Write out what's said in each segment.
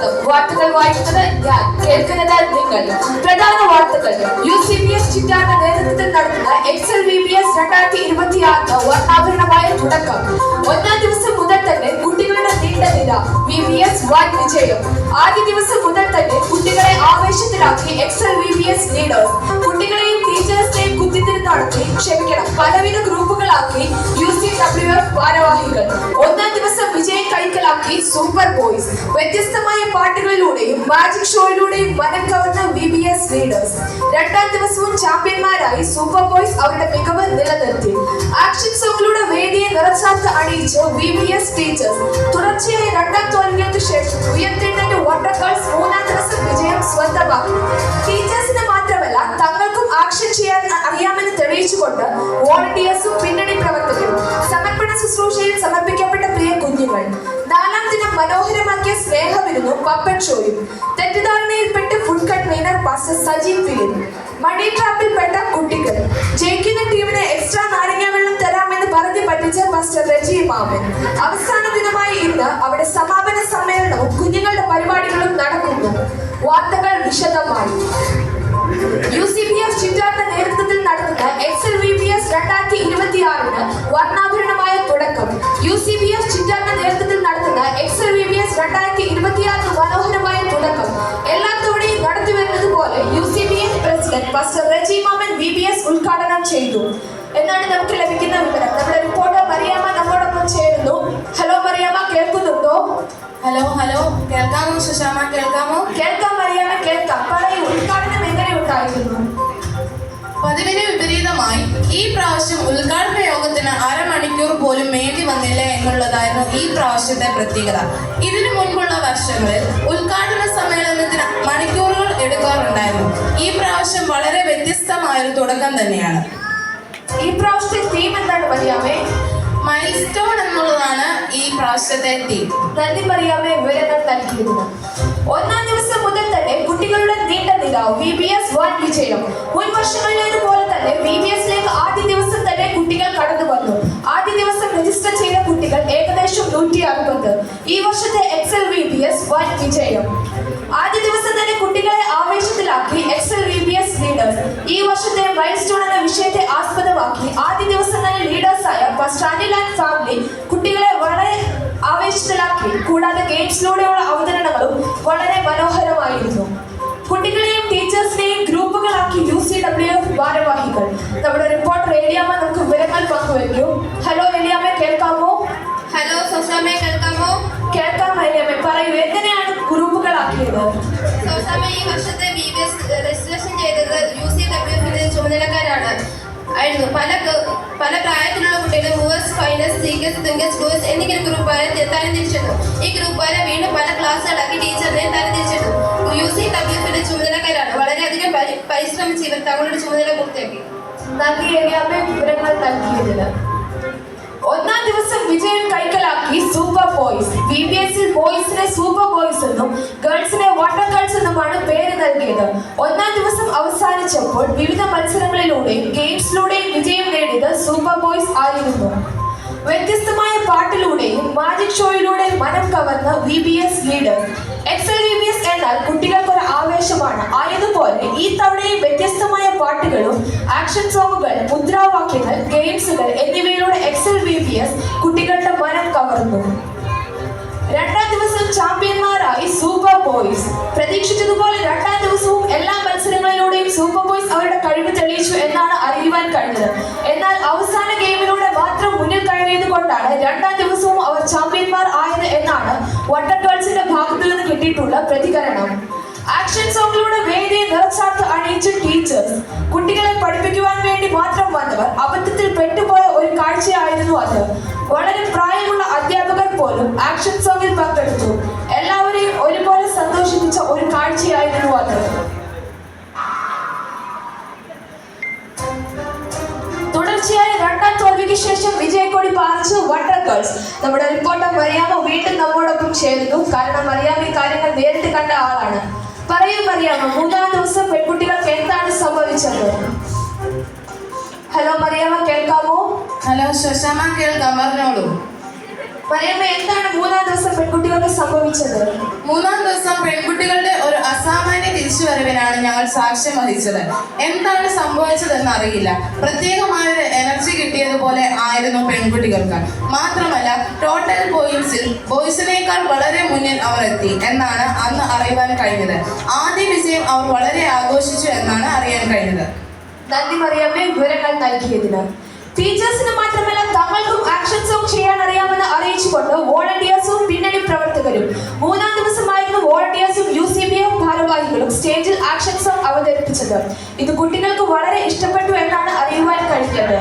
സ്വാഗതം. വാർത്തകൾ വായിക്കുന്നത് ഞാൻ, കേൾക്കുന്നത് നിങ്ങൾ. പ്രധാന വാർത്തകൾ. UCPS ചിറ്റാറിന്റെ നേതൃത്വത്തിൽ നടത്തുന്ന XLVPS 2026 വർണ്ണാഭരണമായ തുടക്കം. ഒന്നാം ദിവസം മുതൽ തന്നെ കുട്ടികളുടെ നീണ്ട നിര. VPS വൻ വിജയം. ആദ്യ ദിവസം മുതൽ തന്നെ കുട്ടികളെ ആവേശത്തിലാക്കി XLVPS ലീഡേഴ്സ്. കുട്ടികളെയും ടീച്ചേഴ്സിനെയും കുത്തിത്തിരിഞ്ഞ് നടത്തി പലവിധ ഗ്രൂപ്പുകളാക്കി UCWF ഭാരവാഹികൾ. ഒന്നാം ദിവസം വിജയം കൈക്കലാക്കി സൂപ്പർ ബോയ്സ്. വ്യത്യസ്തമായ പാട്ടുകളിലൂടെയും മാജിക് ഷോയിലൂടെയും മനം കവർന്ന VPS ലീഡേഴ്സ്. രണ്ടാം ദിവസവും ചാമ്പ്യന്മാരായി സൂപ്പർ ബോയ്സ് അവരുടെ മികവ് നിലനിർത്തി. ആക്ഷൻ സോങ്ങിലൂടെ വേദിയെ നിറച്ചാർത്ത് അണിയിച്ച് VPS ടീച്ചേഴ്സ്. തുടർച്ചയായി രണ്ടാം തോൽവികൾക്ക് ശേഷം ഉയർത്തെഴുന്നേറ്റ് വാട്ടർ ഗേൾസ് മൂന്നാം ദിവസം വിജയം സ്വന്തമാക്കി. ടീച്ചേഴ്സിന് മാത്രമല്ല തങ്ങൾക്കും ആക്ഷൻ ചെയ്യാൻ അറിയാമെന്ന് തെളിയിച്ചുകൊണ്ട് വോളണ്ടിയേഴ്സും പിന്നണി പ്രവർത്തകരും. സമർപ്പണ ശുശ്രൂഷയിൽ സമർപ്പിക്കപ്പെട്ട പ്രിയ കുഞ്ഞുങ്ങൾ. നാലാം ദിനം മനോഹരമാക്കിയ സ്നേഹവിരുന്നും പപ്പൻ ഷോയും. തെറ്റിദ്ധാരണയിൽപ്പെട്ട് ഫുഡ് കൺവീനർ പാസ്റ്റർ സജീവ് ഫിലിം. മണി ട്രാപ്പിൽപ്പെട്ട കുട്ടികൾ. ജയിക്കുന്ന ടീമിന് എക്സ്ട്രാ നാരങ്ങ വെള്ളം തരാമെന്ന് പറഞ്ഞു പറ്റിച്ച പാസ്റ്റർ റെജി മാമൻ. അവസാന ദിനമായി ഇന്ന് അവിടെ സമാപന സമ്മേളനവും കുഞ്ഞുങ്ങളുടെ പരിപാടികളും നടക്കുന്നു. വാർത്തകൾ വിശദമായി. UCPS ചിറ്റാറിന്റെ നേതൃത്വത്തിൽ നടത്തുന്ന XLVPS 2026 വർണ്ണാഭരണമായ തുടക്കം. UCPS ചിറ്റാറിന്റെ നേതൃത്വത്തിൽ നടത്തുന്ന XLVPS 2026 മനോഹരമായ തുടക്കം എല്ലാ തവണയും നടത്തിവരുന്നത് പോലെ UCPS പ്രസിഡന്റ് പാസ്റ്റർ റെജി മാമൻ VPS ഉദ്ഘാടനം ചെയ്തു എന്നാണ് നമുക്ക് ലഭിക്കുന്ന വിവരം. നമ്മുടെ റിപ്പോർട്ടർ മറിയാമ്മ നമ്മോടൊപ്പം ചേരുന്നു. ഹലോ മറിയാമ്മ, കേൾക്കുന്നുണ്ടോ? ഹലോ കേൾക്കാമോ സുഷാമ? കേൾക്കാമോ? കേൾക്കാം മറിയാമ്മ, കേൾക്കാം. പറയൂ, ഉദ്ഘാടനം എങ്ങനെ ഉണ്ടായിരുന്നു? പതിവിന് വിപരീതമായി ഈ പ്രാവശ്യം ഉദ്ഘാടന യോഗത്തിന് അരമണിക്കൂർ പോലും വേണ്ടി വന്നില്ല എന്നുള്ളതായിരുന്നു ഈ പ്രാവശ്യത്തെ പ്രത്യേകത. ഇതിനു മുൻപുള്ള വർഷങ്ങളിൽ ഉദ്ഘാടന സമ്മേളനത്തിന് മണിക്കൂറുകൾ എടുക്കാറുണ്ടായിരുന്നു. ഈ പ്രാവശ്യം വളരെ വ്യത്യസ്തമായൊരു തുടക്കം തന്നെയാണ്. ഈ പ്രാവശ്യത്തെ തീം എന്താണ് മറിയാമ്മേ? മൈൽ സ്റ്റോൺ എന്നുള്ളതാണ് ഈ പ്രാവശ്യത്തെ തീം. നന്ദി മറിയാമ്മേ, വിവരങ്ങൾ നൽകിയിരുന്നു. ഒന്നാം ദിവസം മുതൽ തന്നെ കുട്ടികളുടെ നീണ്ട നിര. VPS വൻ വിജയം. മുൻ വർഷങ്ങളിലേതുപോലെ തന്നെ VPSലേക്ക് ആദ്യ ദിവസം തന്നെ കുട്ടികൾ കടന്നു വന്നു. ആദ്യ ദിവസം രജിസ്റ്റർ ചെയ്ത കുട്ടികൾ ഏകദേശം 160. ഈ വർഷത്തെ XLVPS വൻ വിജയം. ആദ്യ ദിവസം തന്നെ കുട്ടികളെ ആവേശത്തിലാക്കി XLVPS ലീഡേഴ്സ്. ഈ വർഷത്തെ മൈൽ സ്റ്റോൺ എന്ന വിഷയത്തെ ആസ്പദമാക്കി ആദ്യ ദിവസം തന്നെ ലീഡേഴ്സായ ഫസ്റ്റ് അനിൽ ആൻഡ് ഫാമിലി കുട്ടികളെ വളരെ ആവേശത്തിലാക്കി. കൂടാതെ ഗെയിംസിലൂടെയുള്ള അവതരണങ്ങളും വളരെ മനോഹരമായിരുന്നു. കുട്ടികളെയും ടീച്ചേഴ്സിനെയും ഗ്രൂപ്പുകളാക്കി UCWF ഭാരവാഹികൾ. നമ്മുടെ റിപ്പോർട്ടർ ഏലിയാമ്മ നമുക്ക് വിവരങ്ങൾ പങ്കുവയ്ക്കും. ഹലോ ഏലിയാമ്മ, കേൾക്കാമോ? ഹലോ സുഷാമ, കേൾക്കാമോ? കേൾക്കാം ഏലിയാമ്മ, പറയൂ, എങ്ങനെയാണ് ഗ്രൂപ്പുകളാക്കിയത്? ഈ വർഷത്തെ VPS രജിസ്ട്രേഷൻ ചെയ്തത് UCWF ചുമതലക്കാരാണ് ആയിരുന്നു. പല പ്രായത്തിലുള്ള കുട്ടികൾ മൂവേഴ്സ്, ഫൈനേഴ്സ്, സീക്കേഴ്സ്, തിങ്കേഴ്സ്, ഡൂവേഴ്സ് എന്നിങ്ങനെ ഗ്രൂപ്പുകാരെ തരംതിരിച്ചിട്ടു. ഈ ഗ്രൂപ്പുകാരെ വീണ്ടും പല ക്ലാസ്സുകളാക്കി ടീച്ചറിനെ തരംതിരിച്ചിട്ടു. UCWF ചുമതലക്കാരാണ്. വളരെയധികം പരിശ്രമിച്ച് ഇവർ തങ്ങളുടെ ചുമതല പൂർത്തിയാക്കി. നന്ദി ഏലിയാമ്മ, വിവരങ്ങൾ നൽകിയതിന്. ഒന്നാം ദിവസം വിജയം കൈക്കലാക്കി സൂപ്പർ ബോയ്സ്. VPSൽ ബോയ്സിനെ സൂപ്പർ ബോയ്സ് എന്നും ഗേൾസിനെ വാട്ടർ ഗേൾസ് എന്നുമാണ് പേര് നൽകിയത്. ഒന്നാം ദിവസം അവസാനിച്ചപ്പോൾ വിവിധ മത്സരങ്ങളിലൂടെയും ഗെയിംസിലൂടെയും വിജയം നേടിയത് സൂപ്പർ ബോയ്സ് ആയിരുന്നു. വ്യത്യസ്തമായ പാട്ടിലൂടെയും മാജിക് ഷോയിലൂടെ മനം കവർന്ന VPS ലീഡേഴ്സ്. XLVPS എന്നാൽ കുട്ടികൾക്കൊരു ആവേശമാണ്. ആയതുപോലെ ഈ തവണയും വ്യത്യസ്തമായ പാട്ടുകളും ആക്ഷൻ സോങ്ങുകൾ, മുദ്രാവാക്യങ്ങൾ, ഗെയിംസുകൾ എന്നിവയിലൂടെ XLVPS കുട്ടികളുടെ മനം കവർന്നു. രണ്ടാം ദിവസം ചാമ്പ്യന്മാരായി സൂപ്പർ ബോയ്സ്. പ്രതീക്ഷിച്ചതുപോലെ രണ്ടാം ദിവസവും എല്ലാ മത്സരങ്ങളിലൂടെയും സൂപ്പർ ബോയ്സ് അവരുടെ കഴിവ് തെളിയിച്ചു എന്നാണ് അറിയുവാൻ കഴിഞ്ഞത്. എന്നാൽ അവസാന ഗെയിമിലൂടെ മാത്രം മുന്നിൽ കയറിയത് കൊണ്ടാണ് രണ്ടാം ദിവസവും അവർ ചാമ്പ്യന്മാർ ആയത് എന്നാണ് വണ്ടർ ഗേൾസിന്റെ ഭാഗത്തു നിന്ന് കിട്ടിയിട്ടുള്ള പ്രതികരണം. ആക്ഷൻ സോങ്ങിലൂടെ വേദിയെ നിറച്ചാർത്ത് അണിയിച്ച ടീച്ചേഴ്സ്. കുട്ടികളെ പഠിപ്പിക്കുവാൻ വേണ്ടി മാത്രം വന്നവർ അബദ്ധത്തിൽ പെട്ടുപോയ ഒരു കാഴ്ചയായിരുന്നു അത്. വളരെ പ്രായമുള്ള അധ്യാപകർ പോലും ആക്ഷൻ സോങ്ങിൽ പങ്കെടുത്തു. എല്ലാവരെയും ഒരുപോലെ സന്തോഷിപ്പിച്ച ഒരു കാഴ്ചയായിരുന്നു അത്. തുടർച്ചയായ രണ്ടാം തോൽവിക്ക് ശേഷം വിജയക്കൊടി പാറിച്ചു വണ്ടർ ഗേൾസ്. നമ്മുടെ റിപ്പോർട്ടർ മറിയാമ്മ വീണ്ടും നമ്മോടൊപ്പം ചേരുന്നു. കാരണം മറിയാമ്മ കാര്യങ്ങൾ നേരിട്ട് കണ്ട ആളാണ്. പറയൂ മറിയാമ്മ, മൂന്നാം ദിവസം പെൺകുട്ടികൾക്ക് എന്താണ് സംഭവിച്ചത്? ഹലോ മറിയാമ്മ, കേൾക്കാമോ? ഹലോ സുഷാമ, കേൾക്കാം, പറഞ്ഞോളൂ. മറിയമ്മ, എന്താണ് മൂന്നാം ദിവസം പെൺകുട്ടികൾക്ക് സംഭവിച്ചത്? മൂന്നാം ദിവസം പെൺകുട്ടികളുടെ ഒരു അസാമാന്യ തിരിച്ചുവരവിനാണ് ഞങ്ങൾ സാക്ഷ്യം വഹിച്ചത്. എന്താണ് സംഭവിച്ചതെന്ന് അറിയില്ല. പ്രത്യേകമായ ഒരു എനർജി കിട്ടിയതുപോലെ ആയിരുന്നു പെൺകുട്ടികൾക്ക്. മാത്രമല്ല, ടോട്ടൽ ബോയ്സിനേക്കാൾ വളരെ മുന്നിൽ അവർ എത്തി എന്നാണ് അന്ന് അറിയുവാൻ കഴിഞ്ഞത്. ആദ്യ വിജയം അവർ വളരെ ആഘോഷിച്ചു എന്നാണ് അറിയാൻ കഴിഞ്ഞത്. നന്ദി മറിയമ്മേ, വിവരങ്ങൾ നൽകിയതിന്. ടീച്ചേഴ്സിന് മാത്രമല്ല തങ്ങൾക്കും ആക്ഷൻ സോങ് ചെയ്യാൻ അറിയാമെന്ന് അറിയിച്ചുകൊണ്ട് വോളണ്ടിയേഴ്സും പിന്നണി പ്രവർത്തകരും മൂന്നാം ദിവസമായിരുന്നു വോളണ്ടിയേഴ്സും UCPF ഭാരവാഹികളും സ്റ്റേജിൽ ആക്ഷൻ സോങ് അവതരിപ്പിച്ചത്. ഇത് കുട്ടികൾക്ക് വളരെ ഇഷ്ടപ്പെട്ടു എന്നാണ് അറിയുവാൻ കഴിഞ്ഞത്.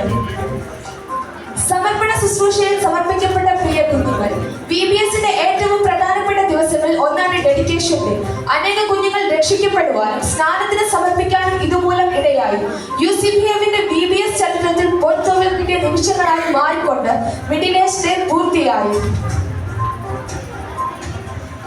സമർപ്പണ ശുശ്രൂഷയിൽ സമർപ്പിക്കപ്പെട്ട പ്രിയ കുഞ്ഞുങ്ങൾ, VBSന്റെ ഏറ്റവും പ്രധാനപ്പെട്ട ദിവസങ്ങളിൽ ഒന്നാണ് ഡെഡിക്കേഷൻ ഡേ. അനേക കുഞ്ഞുങ്ങൾ രക്ഷിക്കപ്പെടുവാനും സ്നാനത്തിന് സമർപ്പിക്കാനും ഇതുമൂലം ഇടയായി. UCPFന്റെ VBS ചരിത്രത്തിൽ പൊൻതോവൽ കിട്ടിയ നിമിഷങ്ങളായി മാറിക്കൊണ്ട് മിഡിൽ ഏജ് ഡേ പൂർത്തിയായി.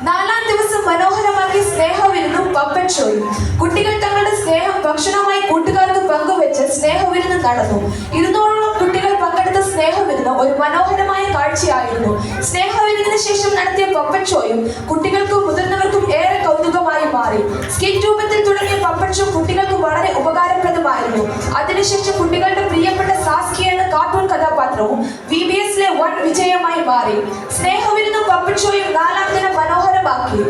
നാലാം ദിവസം മനോഹരമാക്കി സ്നേഹവിരുന്നും പപ്പറ്റ് ഷോയും. കുട്ടികൾ തങ്ങളുടെ സ്നേഹം ഭക്ഷണമായി കൂട്ടുകാർക്ക് പങ്കുവെച്ച് സ്നേഹവിരുന്ന് നടന്നു. 200ഓളം കുട്ടികൾ പങ്കെടുത്ത സ്നേഹവിരുന്ന് ഒരു മനോഹരമായ കാഴ്ചയായിരുന്നു. സ്നേഹവിരുന്നിന് ശേഷം നടത്തിയ പപ്പറ്റ് ഷോയും കുട്ടികൾക്കും മുതിർന്നവർക്കും ഏറെ കൗതുകമായി മാറി. സ്കിറ്റ് രൂപത്തിൽ തുടങ്ങിയ പപ്പറ്റ് ഷോ കുട്ടികൾക്ക് വളരെ ഉപകാരപ്രദമായിരുന്നു. അതിനുശേഷം കുട്ടികളുടെ പ്രിയപ്പെട്ട സാസ്കി എന്ന കാർട്ടൂൺ കഥാപാത്രവും VBSലെ വൻ വിജയമായി മാറി. സ്നേഹവിരുന്നും പപ്പറ്റ് ഷോയും നാലാം ദിനം മനോഹരമാക്കി.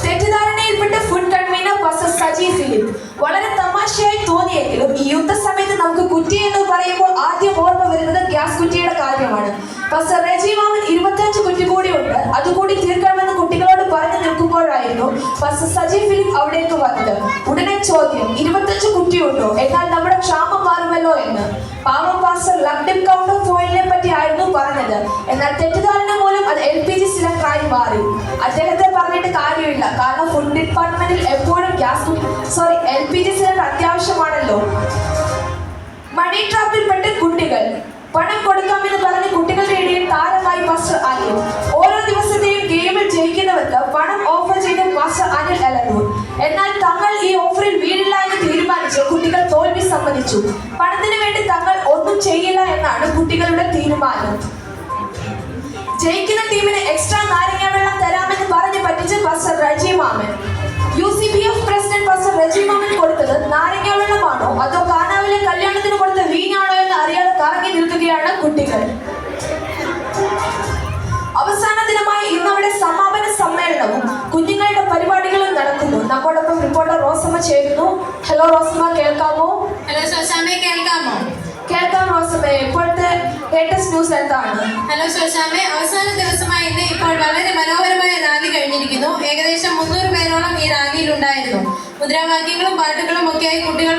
തെറ്റിദ്ധാരണയിൽപ്പെട്ട food convener pastor Saji Philip വളരെ തമാശയായി തോന്നിയെങ്കിലും ഈ യുദ്ധസമയത്ത് നമുക്ക് കുറ്റി എന്ന് പറയുമ്പോൾ ആദ്യം ഓർമ്മ വരുന്നത് ഗ്യാസ് കുറ്റിയുടെ കാര്യമാണ്. പാസ്റ്റർ റെജി മാമൻ 25 കുറ്റി കൂടി ഉണ്ട്, അതുകൂടി തീർക്കണമെന്ന് കുട്ടികളോട് പറഞ്ഞു നിൽക്കുമ്പോഴായിരുന്നു പാസ്റ്റർ സജി ഫിലിപ്പ് അവിടേക്ക് വന്നത്. ഉടനെ ചോദ്യം, 25 കുറ്റിയുണ്ടോ, എന്നാൽ നമ്മുടെ ക്ഷാമം മാറുമല്ലോ എന്ന്. പാവം പാസ്റ്റർ ലക്ഡിം കൗണ്ടർ ഫോയിലിനെ പറ്റി ആയിരുന്നു പറഞ്ഞത്. എന്നാൽ തെറ്റിദ്ധാരണ മൂലം അത് LPG സിലിണ്ടറായി മാറി. അദ്ദേഹത്തെ പറഞ്ഞിട്ട് കാര്യമില്ല, കാരണം ഫുഡ് ഡിപ്പാർട്ട്മെന്റിൽ എപ്പോഴും LPG സിലിണ്ടർ അത്യാവശ്യമാണല്ലോ. മണി ട്രാപ്പിൽപ്പെട്ട് കുട്ടികൾ പണം കൊടുക്കാമെന്ന് പറഞ്ഞ് കുട്ടികളുടെ ഇടയിൽ താരമായി പാസ്റ്റർ അനിൽ. ഓരോ ദിവസത്തെയും ഗെയിമിൽ ജയിക്കുന്നവർക്ക് പണം ഓഫർ ചെയ്ത പാസ്റ്റർ അനിൽ അലനൂർ. എന്നാൽ തങ്ങൾ ഈ ഓഫറിൽ വീഴില്ല എന്ന് തീരുമാനിച്ച് കുട്ടികൾ തോൽവി സമ്മതിച്ചു. പണത്തിന് വേണ്ടി തങ്ങൾ ഒന്നും ചെയ്യില്ല എന്നാണ് കുട്ടികളുടെ തീരുമാനം. ജയിക്കുന്ന ടീമിന് എക്സ്ട്രാ നാരങ്ങ വെള്ളം തരാമെന്ന് പറഞ്ഞ് പറ്റിച്ച് പാസ്റ്റർ റജി മാമൻ. UCPF പ്രസിഡന്റ് പാസ്റ്റർ റജി മാമൻ കൊടുത്തത് നാരങ്ങ വെള്ളമാണോ അതോ കാനാവിലെ കല്യാണത്തിന് കൊടുത്ത വീഞ്ഞാണോ എന്ന് അറിയാതെ കറങ്ങി നിൽക്കുകയാണ് കുട്ടികൾ. അവസാന ദിനമായി ഇന്നവിടെ സമാപന സമ്മേളനവും കുഞ്ഞുങ്ങളുടെ പരിപാടികളും നടക്കുന്നു. നമ്മോടൊപ്പം റിപ്പോർട്ടർ റോസമ്മ ചേരുന്നു. ഹലോ റോസമ്മ, കേൾക്കാമോ? ഹലോ ശോശാമ്മേ, കേൾക്കാമോ? കേൾക്കാം റോസമ്മ. ഇപ്പോഴത്തെ ലേറ്റസ്റ്റ് ന്യൂസ് എന്താണ്? ഹലോ ശോശാമ്മേ, അവസാന ദിവസമായി ഇന്ന് ഇപ്പോൾ വളരെ മനോഹരമായ റാലി കഴിഞ്ഞിരിക്കുന്നു. ഏകദേശം 300 പേരോളം ഈ റാലിയിൽ ഉണ്ടായിരുന്നു. മുദ്രാവാക്യങ്ങളും പാട്ടുകളും ഒക്കെയായി കുട്ടികൾ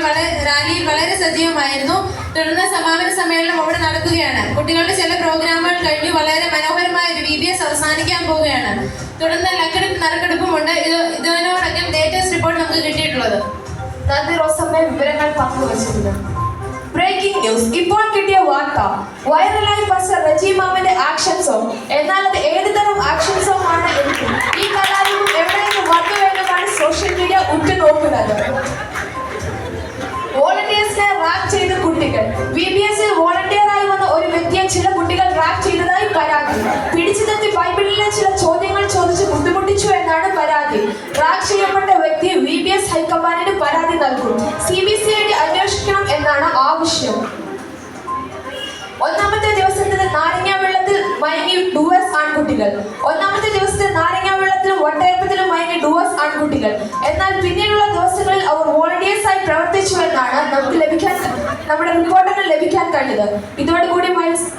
റാലിയിൽ വളരെ സജീവമായിരുന്നു. തുടർന്ന് സമാപന സമ്മേളനം അവിടെ നടക്കുകയാണ്. കുട്ടികളുടെ ചില പ്രോഗ്രാമുകൾ കഴിഞ്ഞു വളരെ മനോഹരമായ ഒരു VBS അവസാനിക്കാൻ പോവുകയാണ്. തുടർന്ന് ലക്കെടുപ്പ് നറുക്കെടുപ്പുമുണ്ട്. ഇതിനോടൊക്കെ ലേറ്റസ്റ്റ് റിപ്പോർട്ട് നമുക്ക് കിട്ടിയിട്ടുള്ളത്. നന്ദി റോസമ്മ, വിവരങ്ങൾ പങ്കുവച്ചിരുന്നു. Breaking news. ഇപ്പോൾ കിട്ടിയ വാർത്ത. വൈറലായി പാസ്റ്റർ റജി മാമന്റെ ആക്ഷൻ സോങ്. എന്നാൽ അത് ഏത് തരം ആക്ഷൻ സോങ് ആണ് എനിക്ക് ഈ കലാരൂപം എവിടെ നിന്ന് വന്നു എന്നതാണ് സോഷ്യൽ മീഡിയ ഉറ്റുനോക്കുന്നത്. വോളണ്ടിയേഴ്സിനെ റാപ്പ് ചെയ്ത കുട്ടികൾ. VBSൽ വോളണ്ടിയറായി വന്ന ഒരു വ്യക്തിയെ ചില കുട്ടികൾ റാപ്പ് ചെയ്തതായി പരാതി. പിടിച്ചു നിർത്തി ബൈബിളിലെ ചില ചോദ്യങ്ങൾ ചോദിച്ച് ബുദ്ധിമുട്ടിച്ചു എന്നാണ് പരാതി. റാപ്പ് ചെയ്യപ്പെട്ട വ്യക്തി VBS ഹൈക്കമാൻഡിന് പരാതി നൽകും. CBCID അന്വേഷിക്കണം എന്നാണ് ആവശ്യം. ഒന്നാമത്തെ ദിവസത്തിന് നാരങ്ങ വെള്ളത്തിൽ മയങ്ങി ഡുവേഴ്സ് ആൺകുട്ടികൾ. ഒന്നാമത്തെ ദിവസത്തെ നാരങ്ങ വെള്ളത്തിലും വട്ടയപ്പത്തിലും മയങ്ങി ഡുവേഴ്സ് ആൺകുട്ടികൾ. എന്നാൽ പിന്നീടുള്ള ദിവസങ്ങളിൽ അവർ വോളണ്ടിയേഴ്സായി പ്രവർത്തിച്ചു എന്നാണ് നമ്മുടെ റിപ്പോർട്ടുകൾ ലഭിക്കാൻ കഴിഞ്ഞത്. ഇതോടുകൂടി മൈൽസ്